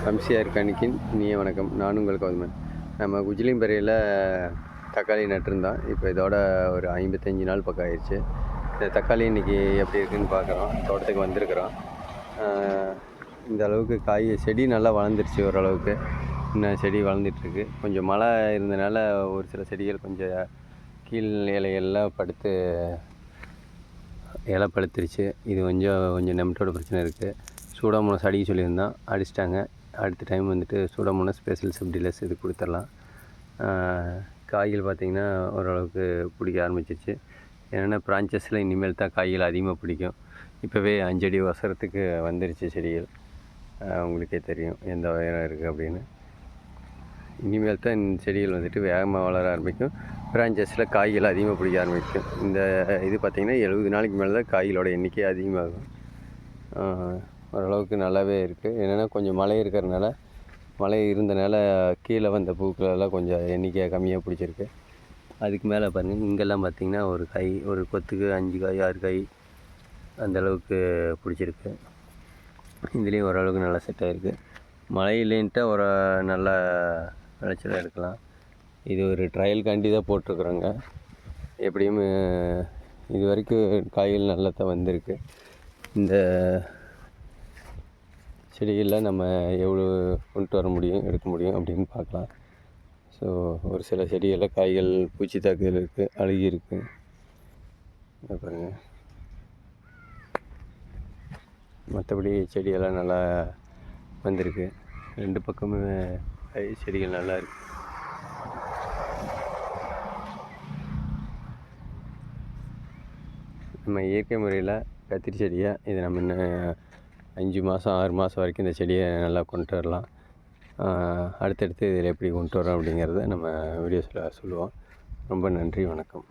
வம்சியார் கணிக்கின் இனிய வணக்கம். நான் உங்கள் கௌதமன். நம்ம குஜிலிம்பறையில் தக்காளி நட்டிருந்தோம். இப்போ இதோட ஒரு 55 நாள் பக்கம் ஆயிடுச்சு. இந்த தக்காளி இன்றைக்கி எப்படி இருக்குதுன்னு பார்க்குறோம். தோட்டத்துக்கு வந்திருக்கிறோம். இந்த அளவுக்கு செடி நல்லா வளர்ந்துருச்சு. ஓரளவுக்கு இன்னும் செடி வளர்ந்துட்டுருக்கு. கொஞ்சம் மழை இருந்தனால ஒரு சில செடிகள் கொஞ்சம் கீழ் இலைகள்லாம் படுத்து இலை பழுத்துருச்சு. இது கொஞ்சம் நெமட்டோட பிரச்சனை இருக்குது. சூடாமோனஸ் அடிக்க சொல்லியிருந்தான், அடிச்சிட்டாங்க. அடுத்த டைம் வந்துட்டு சூடாமோனஸ் ஸ்பெஷல் சப்டிலஸ் இது கொடுத்துடலாம். காய்கள் பார்த்திங்கன்னா ஓரளவுக்கு பிடிக்க ஆரம்பிச்சிருச்சு. ஏன்னா பிரான்ச்சஸில் இனிமேல் தான் காய்கள் அதிகமாக பிடிக்கும். இப்போவே 5 அடி வசரத்துக்கு வந்துருச்சு செடிகள். உங்களுக்கே தெரியும் எந்த உயரம் இருக்குது அப்படின்னு. இனிமேல் தான் இந்த செடிகள் வந்துட்டு வேகமாக வளர ஆரம்பிக்கும். பிரான்ச்சஸில் காய்கள் அதிகமாக பிடிக்க ஆரம்பிக்கும். இந்த இது பார்த்திங்கன்னா 70 நாளைக்கு மேலே தான் காய்களோட எண்ணிக்கை அதிகமாகும். ஓரளவுக்கு நல்லாவே இருக்குது. என்னென்னா கொஞ்சம் மழை இருந்தனால கீழே வந்த பூக்களெல்லாம் கொஞ்சம் எண்ணிக்கையாக கம்மியாக பிடிச்சிருக்கு. அதுக்கு மேலே பாருங்கள், இங்கெல்லாம் பார்த்திங்கன்னா ஒரு கொத்துக்கு 5 காய் 6 காய் அந்தளவுக்கு பிடிச்சிருக்கு. இதுலேயும் ஓரளவுக்கு நல்லா செட் ஆகிருக்கு. மழை இல்லைன்ட்டு ஒரு நல்ல விளைச்சலாக எடுக்கலாம். இது ஒரு ட்ரையல்காண்டி தான் போட்டிருக்குறோங்க. எப்படியும் இது வரைக்கும் காய்கள் நல்லா தான் வந்திருக்கு. இந்த செடிகளில் நம்ம எவ்வளோ கொண்டு வர முடியும், எடுக்க முடியும் அப்படின்னு பார்க்கலாம். ஸோ ஒரு சில செடிகளில் காய்கள் பூச்சி தாக்குதல் இருக்குது, அழுகி இருக்குது. பாருங்கள். மற்றபடி செடியெல்லாம் நல்லா வந்திருக்கு. 2 பக்கமும் செடிகள் நல்லா இருக்குது. நம்ம இயற்கை முறையில் கத்திரி செடியை இது நம்ம இன்னும் 5 மாதம் 6 மாதம் வரைக்கும் இந்த செடியை நல்லா கொண்டு வரலாம். அடுத்தடுத்து இதில் எப்படி கொண்டு வரோம் அப்படிங்கிறத நம்ம வீடியோஸில் சொல்லுவோம். ரொம்ப நன்றி, வணக்கம்.